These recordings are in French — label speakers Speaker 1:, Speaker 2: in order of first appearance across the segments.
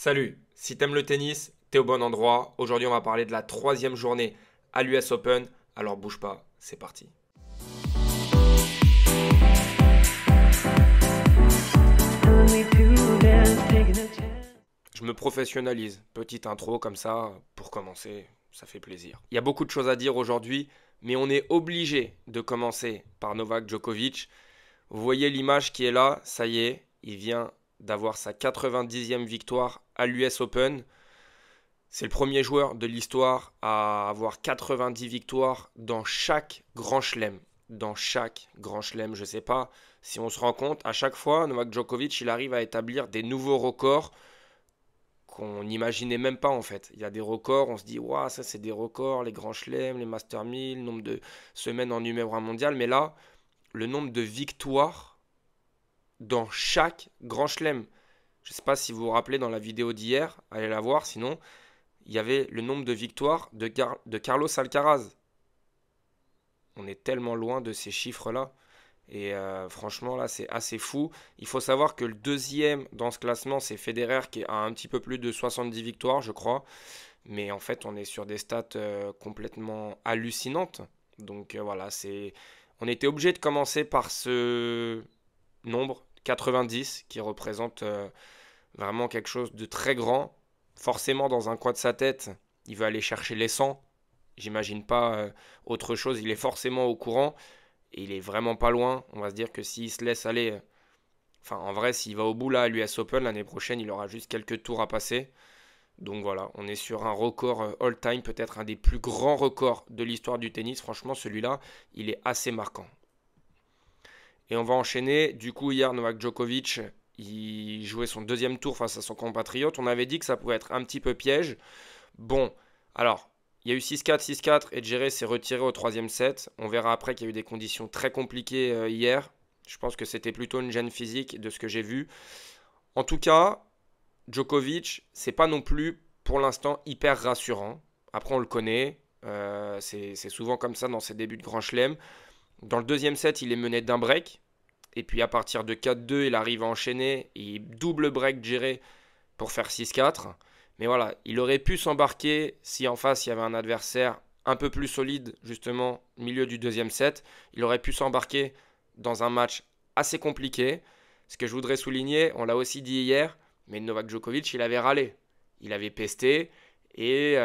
Speaker 1: Salut, si t'aimes le tennis, t'es au bon endroit. Aujourd'hui, on va parler de la troisième journée à l'US Open. Alors bouge pas, c'est parti. Je me professionnalise. Petite intro comme ça, pour commencer, ça fait plaisir. Il y a beaucoup de choses à dire aujourd'hui, mais on est obligé de commencer par Novak Djokovic. Vous voyez l'image qui est là, ça y est, il vient d'avoir sa 90e victoire à l'US Open. C'est le premier joueur de l'histoire à avoir 90 victoires dans chaque grand chelem. Dans chaque grand chelem, je ne sais pas si on se rend compte, à chaque fois, Novak Djokovic, il arrive à établir des nouveaux records qu'on n'imaginait même pas en fait. Il y a des records, on se dit, waouh, ça c'est des records, les grands chelems, les Master 1000, nombre de semaines en numéro 1 mondial. Mais là, le nombre de victoires dans chaque grand chelem. Je ne sais pas si vous vous rappelez dans la vidéo d'hier, allez la voir, sinon il y avait le nombre de victoires de Carlos Alcaraz. On est tellement loin de ces chiffres-là. Et franchement, là, c'est assez fou. Il faut savoir que le deuxième dans ce classement, c'est Federer qui a un petit peu plus de 70 victoires, je crois. Mais en fait, on est sur des stats complètement hallucinantes. Donc voilà, on était obligé de commencer par ce nombre, 90, qui représente vraiment quelque chose de très grand. Forcément, dans un coin de sa tête, il veut aller chercher les 100. J'imagine pas autre chose. Il est forcément au courant. Et il est vraiment pas loin. On va se dire que s'il se laisse aller. Enfin, en vrai, s'il va au bout là à l'US Open, l'année prochaine, il aura juste quelques tours à passer. Donc voilà, on est sur un record all-time, peut-être un des plus grands records de l'histoire du tennis. Franchement, celui-là, il est assez marquant. Et on va enchaîner. Du coup, hier, Novak Djokovic, il jouait son deuxième tour face à son compatriote. On avait dit que ça pouvait être un petit peu piège. Bon, alors, il y a eu 6-4, 6-4 et Djere s'est retiré au troisième set. On verra après qu'il y a eu des conditions très compliquées hier. Je pense que c'était plutôt une gêne physique de ce que j'ai vu. En tout cas, Djokovic, c'est pas non plus pour l'instant hyper rassurant. Après, on le connaît. C'est souvent comme ça dans ses débuts de Grand Chelem. Dans le deuxième set, il est mené d'un break. Et puis à partir de 4-2, il arrive à enchaîner. Et double break Djere pour faire 6-4. Mais voilà, il aurait pu s'embarquer si en face il y avait un adversaire un peu plus solide, justement, au milieu du deuxième set. Il aurait pu s'embarquer dans un match assez compliqué. Ce que je voudrais souligner, on l'a aussi dit hier, mais Novak Djokovic, il avait râlé. Il avait pesté. Et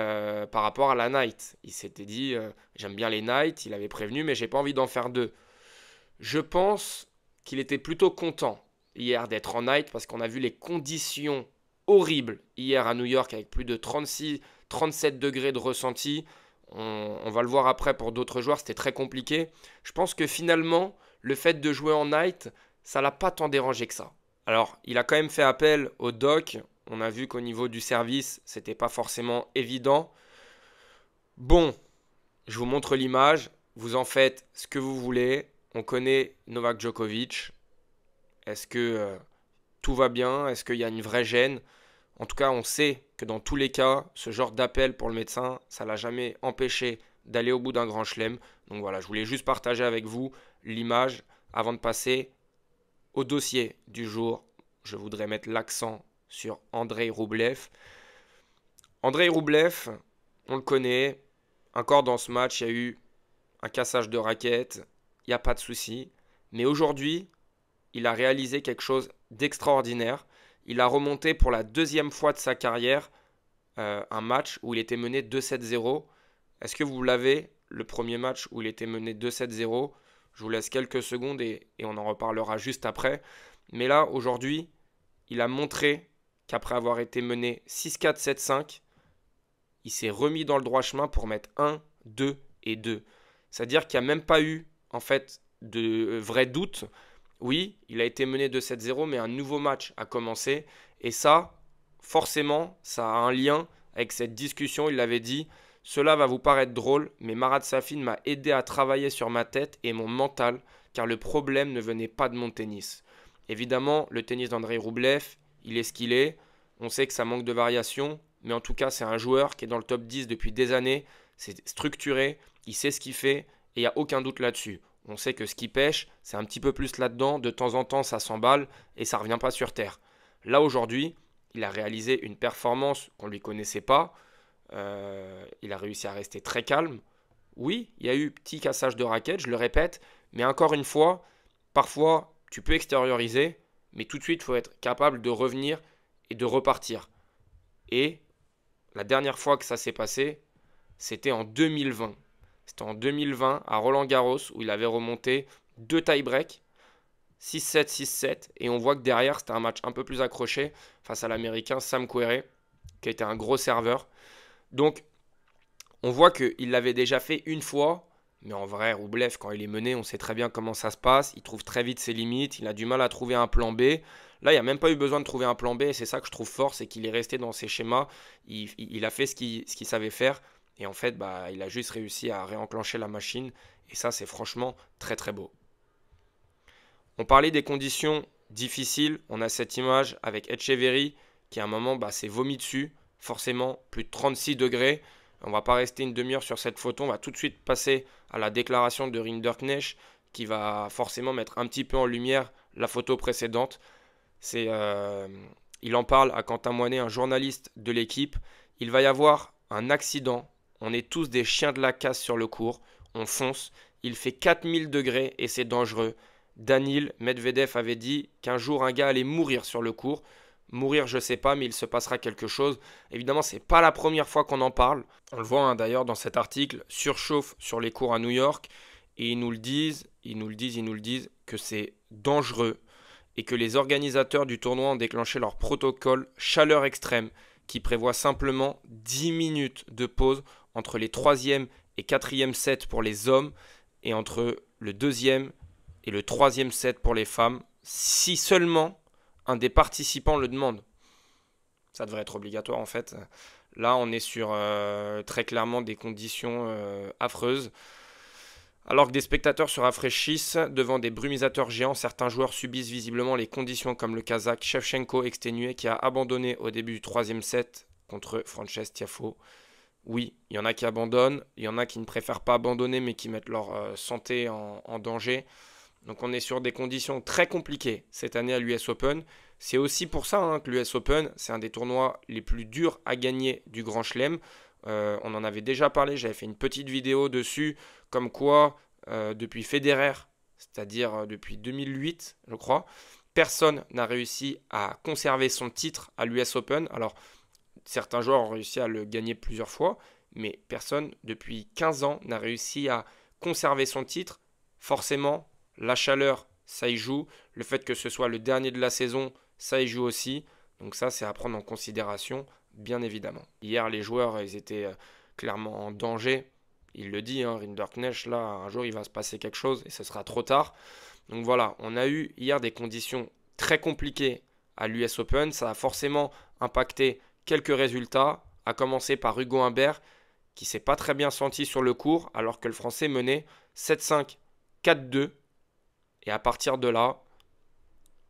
Speaker 1: par rapport à la night, il s'était dit j'aime bien les nights, il avait prévenu, mais j'ai pas envie d'en faire deux. Je pense qu'il était plutôt content hier d'être en night parce qu'on a vu les conditions horribles hier à New York avec plus de 36, 37 degrés de ressenti. On va le voir après pour d'autres joueurs, c'était très compliqué. Je pense que finalement, le fait de jouer en night, ça l'a pas tant dérangé que ça. Alors, il a quand même fait appel au doc. On a vu qu'au niveau du service, c'était pas forcément évident. Bon, je vous montre l'image. Vous en faites ce que vous voulez. On connaît Novak Djokovic. Est-ce que tout va bien? Est-ce qu'il y a une vraie gêne? En tout cas, on sait que dans tous les cas, ce genre d'appel pour le médecin, ça ne l'a jamais empêché d'aller au bout d'un grand chelem. Donc voilà, je voulais juste partager avec vous l'image avant de passer au dossier du jour. Je voudrais mettre l'accent sur Andrei Roublev. Andrei Roublev, on le connaît. Encore dans ce match, il y a eu un cassage de raquette. Il n'y a pas de souci. Mais aujourd'hui, il a réalisé quelque chose d'extraordinaire. Il a remonté pour la deuxième fois de sa carrière un match où il était mené 2-7-0. Est-ce que vous l'avez, le premier match où il était mené 2-7-0? Je vous laisse quelques secondes et on en reparlera juste après. Mais là, aujourd'hui, il a montré qu'après avoir été mené 6-4, 7-5, il s'est remis dans le droit chemin pour mettre 1, 2 et 2. C'est-à-dire qu'il n'y a même pas eu, en fait, de vrai doute. Oui, il a été mené de 7-0, mais un nouveau match a commencé. Et ça, forcément, ça a un lien avec cette discussion. Il l'avait dit, cela va vous paraître drôle, mais Marat Safin m'a aidé à travailler sur ma tête et mon mental, car le problème ne venait pas de mon tennis. Évidemment, le tennis d'Andrei Roublev, il est ce qu'il est. On sait que ça manque de variation, mais en tout cas, c'est un joueur qui est dans le top 10 depuis des années. C'est structuré, il sait ce qu'il fait, et il n'y a aucun doute là-dessus. On sait que ce qui pêche, c'est un petit peu plus là-dedans. De temps en temps, ça s'emballe et ça ne revient pas sur terre. Là, aujourd'hui, il a réalisé une performance qu'on ne lui connaissait pas. Il a réussi à rester très calme. Oui, il y a eu petit cassage de raquette, je le répète, mais encore une fois, parfois tu peux extérioriser, mais tout de suite il faut être capable de revenir et de repartir. Et la dernière fois que ça s'est passé, c'était en 2020. C'était en 2020 à Roland-Garros où il avait remonté 2 tie-breaks, 6-7, 6-7. Et on voit que derrière, c'était un match un peu plus accroché face à l'Américain Sam Querrey, qui était un gros serveur. Donc, on voit qu'il l'avait déjà fait une fois. Mais en vrai, Roublev, quand il est mené, on sait très bien comment ça se passe. Il trouve très vite ses limites. Il a du mal à trouver un plan B. Là, il n'y a même pas eu besoin de trouver un plan B. Et c'est ça que je trouve fort, c'est qu'il est resté dans ses schémas. Il a fait ce qu'il savait faire. Et en fait, il a juste réussi à réenclencher la machine. Et ça, c'est franchement très très beau. On parlait des conditions difficiles. On a cette image avec Etcheverry qui à un moment s'est vomi dessus. Forcément, plus de 36 degrés. On ne va pas rester une demi-heure sur cette photo. On va tout de suite passer à la déclaration de Rinderknecht qui va forcément mettre un petit peu en lumière la photo précédente. Il en parle à Quentin Moinet, un journaliste de l'équipe. Il va y avoir un accident. On est tous des chiens de la casse sur le court. On fonce. Il fait 4000 degrés et c'est dangereux. Daniil Medvedev avait dit qu'un jour un gars allait mourir sur le court. Mourir, je ne sais pas, mais il se passera quelque chose. Évidemment, ce n'est pas la première fois qu'on en parle. On le voit d'ailleurs dans cet article, surchauffe sur les cours à New York. Et ils nous le disent que c'est dangereux et que les organisateurs du tournoi ont déclenché leur protocole chaleur extrême qui prévoit simplement 10 minutes de pause entre les 3e et 4e sets pour les hommes et entre le 2e et le 3e set pour les femmes, si seulement un des participants le demande. Ça devrait être obligatoire en fait. Là, on est sur très clairement des conditions affreuses. Alors que des spectateurs se rafraîchissent devant des brumisateurs géants, certains joueurs subissent visiblement les conditions comme le Kazakh Shevchenko exténué qui a abandonné au début du 3e set contre Frances Tiafoe. Oui, il y en a qui abandonnent, il y en a qui ne préfèrent pas abandonner mais qui mettent leur santé en danger. Donc on est sur des conditions très compliquées cette année à l'US Open. C'est aussi pour ça que l'US Open, c'est un des tournois les plus durs à gagner du Grand Chelem. On en avait déjà parlé, j'avais fait une petite vidéo dessus, comme quoi depuis Federer, c'est-à-dire depuis 2008 je crois, personne n'a réussi à conserver son titre à l'US Open. Alors certains joueurs ont réussi à le gagner plusieurs fois, mais personne depuis 15 ans n'a réussi à conserver son titre. Forcément, la chaleur, ça y joue. Le fait que ce soit le dernier de la saison, ça y joue aussi. Donc ça, c'est à prendre en considération, bien évidemment. Hier, les joueurs, ils étaient clairement en danger. Il le dit, Rinderknecht, là, un jour, il va se passer quelque chose et ce sera trop tard. Donc voilà, on a eu hier des conditions très compliquées à l'US Open. Ça a forcément impacté quelques résultats, à commencer par Hugo Humbert, qui ne s'est pas très bien senti sur le court, alors que le Français menait 7-5, 4-2. Et à partir de là,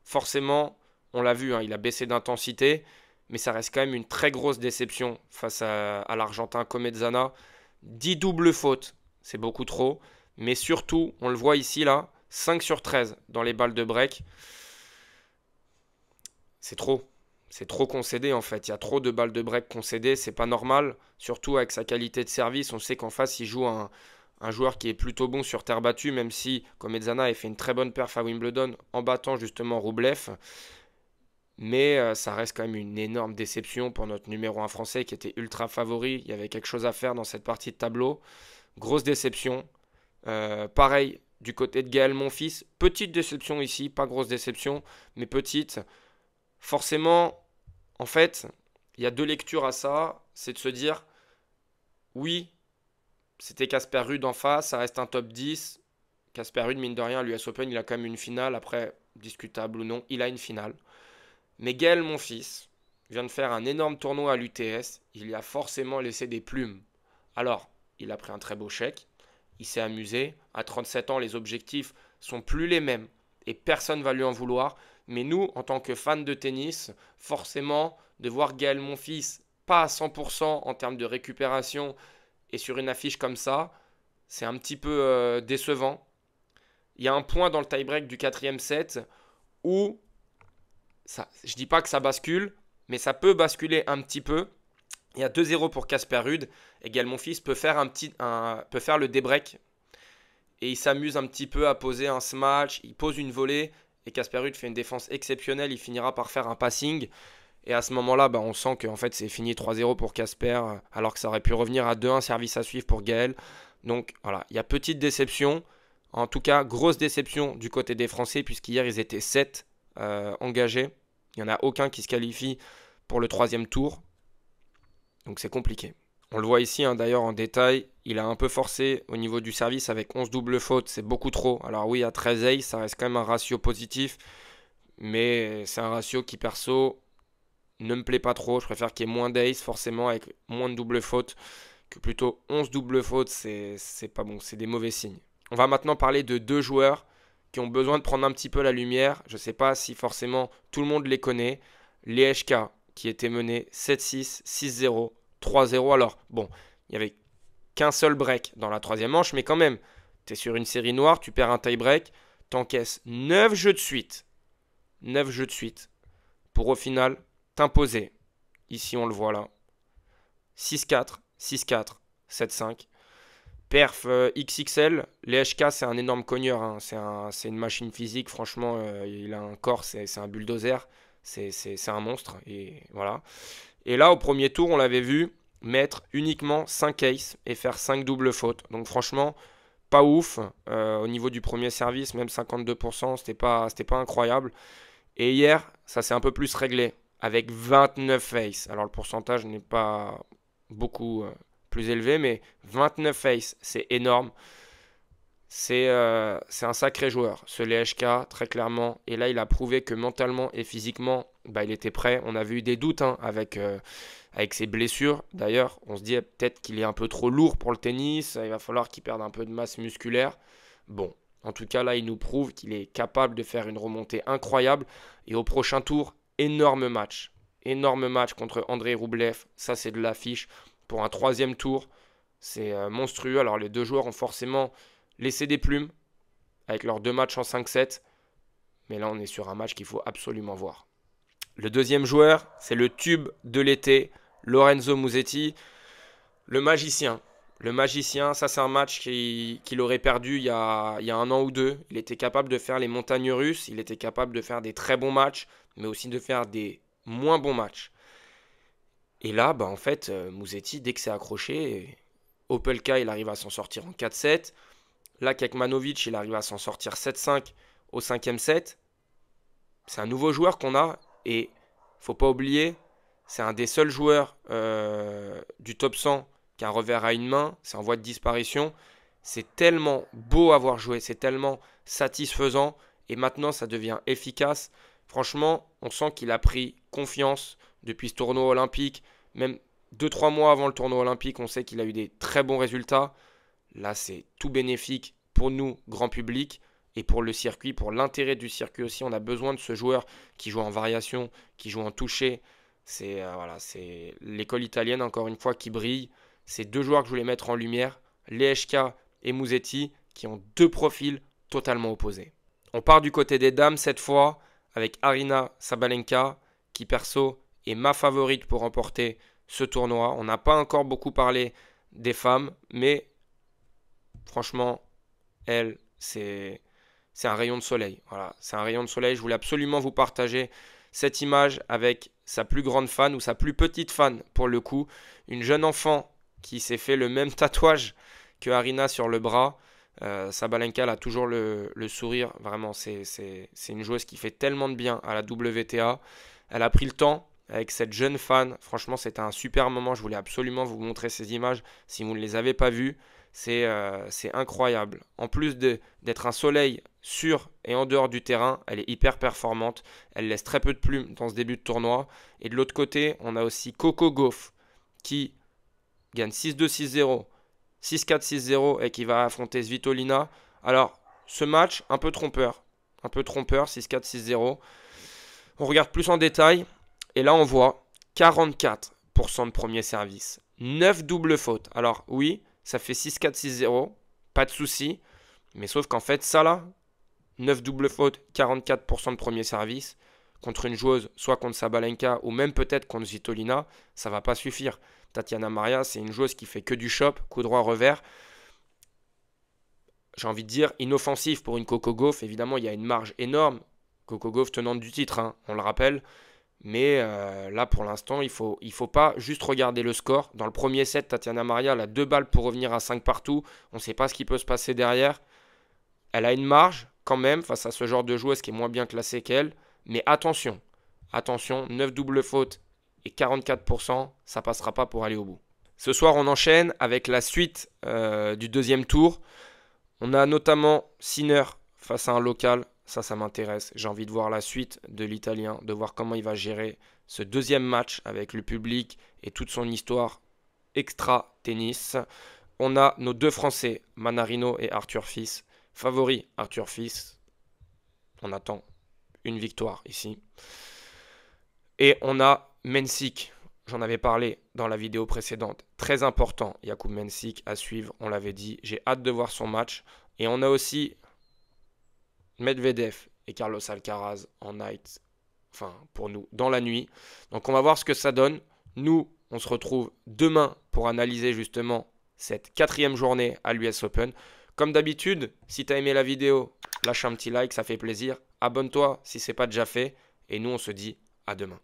Speaker 1: forcément, on l'a vu, il a baissé d'intensité, mais ça reste quand même une très grosse déception face à l'Argentin Comezzana. 10 doubles fautes, c'est beaucoup trop, mais surtout, on le voit ici, là, 5 sur 13 dans les balles de break. C'est trop concédé en fait, il y a trop de balles de break concédées, c'est pas normal, surtout avec sa qualité de service. On sait qu'en face, il joue un joueur qui est plutôt bon sur terre battue, même si Comezzana a fait une très bonne perf à Wimbledon en battant justement Roublev. Mais ça reste quand même une énorme déception pour notre numéro 1 français qui était ultra favori. Il y avait quelque chose à faire dans cette partie de tableau. Grosse déception. Pareil du côté de Gaël Monfils. Petite déception ici, pas grosse déception, mais petite. Forcément, en fait, il y a 2 lectures à ça. C'est de se dire, oui, c'était Casper Ruud en face, ça reste un top 10. Casper Ruud, mine de rien, à l'US Open, il a quand même une finale. Après, discutable ou non, il a une finale. Mais Gaël Monfils vient de faire un énorme tournoi à l'UTS. Il y a forcément laissé des plumes. Alors, il a pris un très beau chèque. Il s'est amusé. À 37 ans, les objectifs sont plus les mêmes. Et personne ne va lui en vouloir. Mais nous, en tant que fans de tennis, forcément, de voir Gaël Monfils pas à 100% en termes de récupération et sur une affiche comme ça, c'est un petit peu décevant. Il y a un point dans le tie-break du 4e set où, je ne dis pas que ça bascule, mais ça peut basculer un petit peu. Il y a 2-0 pour Casper Ruud. Et Gaël Monfils peut faire le débreak. Et il s'amuse un petit peu à poser un smash. Il pose une volée. Et Casper Ruud fait une défense exceptionnelle. Il finira par faire un passing. Et à ce moment-là, on sent qu'en fait, c'est fini 3-0 pour Casper. Alors que ça aurait pu revenir à 2-1, service à suivre pour Gaël. Donc voilà, il y a petite déception. En tout cas, grosse déception du côté des Français. Puisqu'hier, ils étaient 7 engagés. Il n'y en a aucun qui se qualifie pour le 3e tour. Donc c'est compliqué. On le voit ici d'ailleurs en détail, il a un peu forcé au niveau du service avec 11 doubles fautes, c'est beaucoup trop. Alors oui, à 13 aces, ça reste quand même un ratio positif, mais c'est un ratio qui perso ne me plaît pas trop. Je préfère qu'il y ait moins d'aces forcément avec moins de doubles fautes que plutôt 11 doubles fautes, c'est pas bon, c'est des mauvais signes. On va maintenant parler de 2 joueurs qui ont besoin de prendre un petit peu la lumière. Je ne sais pas si forcément tout le monde les connaît. Lehecka qui était mené 7-6, 6-0, 3-0. Alors, bon, il n'y avait qu'un seul break dans la 3e manche, mais quand même, tu es sur une série noire, tu perds un tie-break, tu encaisses 9 jeux de suite. 9 jeux de suite. Pour au final t'imposer. Ici, on le voit là. 6-4, 6-4, 7-5. Perf XXL, Lehecka c'est un énorme cogneur, hein. C'est une machine physique, franchement, il a un corps, c'est un bulldozer, c'est un monstre, et voilà. Et là, au premier tour, on l'avait vu mettre uniquement 5 aces et faire 5 doubles fautes. Donc franchement, pas ouf. Au niveau du premier service, même 52%, c'était pas incroyable. Et hier, ça s'est un peu plus réglé, avec 29 aces. Alors le pourcentage n'est pas beaucoup plus élevé, mais 29 aces, c'est énorme. C'est un sacré joueur, ce Lehecka, très clairement. Et là, il a prouvé que mentalement et physiquement, il était prêt. On avait eu des doutes avec ses blessures. D'ailleurs, on se dit peut-être qu'il est un peu trop lourd pour le tennis. Il va falloir qu'il perde un peu de masse musculaire. Bon, en tout cas, là, il nous prouve qu'il est capable de faire une remontée incroyable. Et au prochain tour, énorme match. Énorme match contre Andrei Rublev. Ça, c'est de l'affiche. Pour un 3e tour, c'est monstrueux. Alors, les 2 joueurs ont forcément laissé des plumes avec leurs 2 matchs en 5-7. Mais là, on est sur un match qu'il faut absolument voir. Le 2e joueur, c'est le tube de l'été, Lorenzo Musetti, le magicien. Le magicien, ça c'est un match qu'il aurait perdu il y a 1 an ou 2. Il était capable de faire les montagnes russes, il était capable de faire des très bons matchs, mais aussi de faire des moins bons matchs. Et là, en fait, Musetti, dès que c'est accroché, Opelka, il arrive à s'en sortir en 4-7. Là, Kekmanovic, il arrive à s'en sortir 7-5 au 5e set. C'est un nouveau joueur qu'on a. Et faut pas oublier, c'est un des seuls joueurs du top 100 qui a un revers à une main. C'est en voie de disparition. C'est tellement beau à voir jouer. C'est tellement satisfaisant. Et maintenant, ça devient efficace. Franchement, on sent qu'il a pris confiance depuis ce tournoi olympique. Même 2-3 mois avant le tournoi olympique, on sait qu'il a eu des très bons résultats. Là, c'est tout bénéfique pour nous, grand public, et pour le circuit, pour l'intérêt du circuit aussi. On a besoin de ce joueur qui joue en variation, qui joue en toucher. C'est l'école italienne, encore une fois, qui brille. C'est 2 joueurs que je voulais mettre en lumière, Lehecka et Musetti, qui ont 2 profils totalement opposés. On part du côté des dames cette fois, avec Aryna Sabalenka, qui perso est ma favorite pour remporter ce tournoi. On n'a pas encore beaucoup parlé des femmes, mais franchement, elle, c'est un rayon de soleil. Voilà, c'est un rayon de soleil. Je voulais absolument vous partager cette image avec sa plus grande fan ou sa plus petite fan pour le coup. Une jeune enfant qui s'est fait le même tatouage que Aryna sur le bras. Sabalenka elle a toujours le sourire. Vraiment, c'est une joueuse qui fait tellement de bien à la WTA. Elle a pris le temps avec cette jeune fan. Franchement, c'était un super moment. Je voulais absolument vous montrer ces images si vous ne les avez pas vues. C'est incroyable. En plus d'être un soleil sur et en dehors du terrain, elle est hyper performante. Elle laisse très peu de plumes dans ce début de tournoi. Et de l'autre côté, on a aussi Coco Gauff qui gagne 6-2, 6-0, 6-4, 6-0 et qui va affronter Svitolina. Alors, ce match, un peu trompeur. 6-4, 6-0. On regarde plus en détail. Et là, on voit 44% de premier service. 9 doubles fautes. Alors, oui, ça fait 6-4, 6-0. Pas de souci. Mais sauf qu'en fait, ça là, 9 doubles fautes, 44% de premier service. contre une joueuse, soit contre Sabalenka ou même peut-être contre Svitolina, ça va pas suffire. Tatiana Maria, c'est une joueuse qui fait que du chop, coup droit revers. J'ai envie de dire inoffensif pour une Coco Gauff. Évidemment, il y a une marge énorme. Coco Gauff tenante du titre, hein, on le rappelle. Mais là, pour l'instant, il faut pas juste regarder le score. Dans le premier set, Tatiana Maria, elle a 2 balles pour revenir à 5 partout. On ne sait pas ce qui peut se passer derrière. Elle a une marge quand même face à ce genre de joueuse qui est moins bien classée qu'elle. Mais attention, 9 doubles fautes et 44%, ça ne passera pas pour aller au bout. Ce soir, on enchaîne avec la suite du deuxième tour. On a notamment Sinner face à un local. Ça m'intéresse. J'ai envie de voir la suite de l'Italien, de voir comment il va gérer ce deuxième match avec le public et toute son histoire extra-tennis. On a nos 2 Français, Manarino et Arthur Fils. Favori, Arthur Fils. On attend une victoire ici. Et on a Mensik. J'en avais parlé dans la vidéo précédente. Très important, Jakub Mensik à suivre, on l'avait dit. J'ai hâte de voir son match. Et on a aussi Medvedev et Carlos Alcaraz en night, enfin pour nous, dans la nuit. Donc on va voir ce que ça donne. Nous, on se retrouve demain pour analyser justement cette 4e journée à l'US Open. Comme d'habitude, si tu as aimé la vidéo, lâche un petit like, ça fait plaisir. Abonne-toi si ce n'est pas déjà fait. Et nous, on se dit à demain.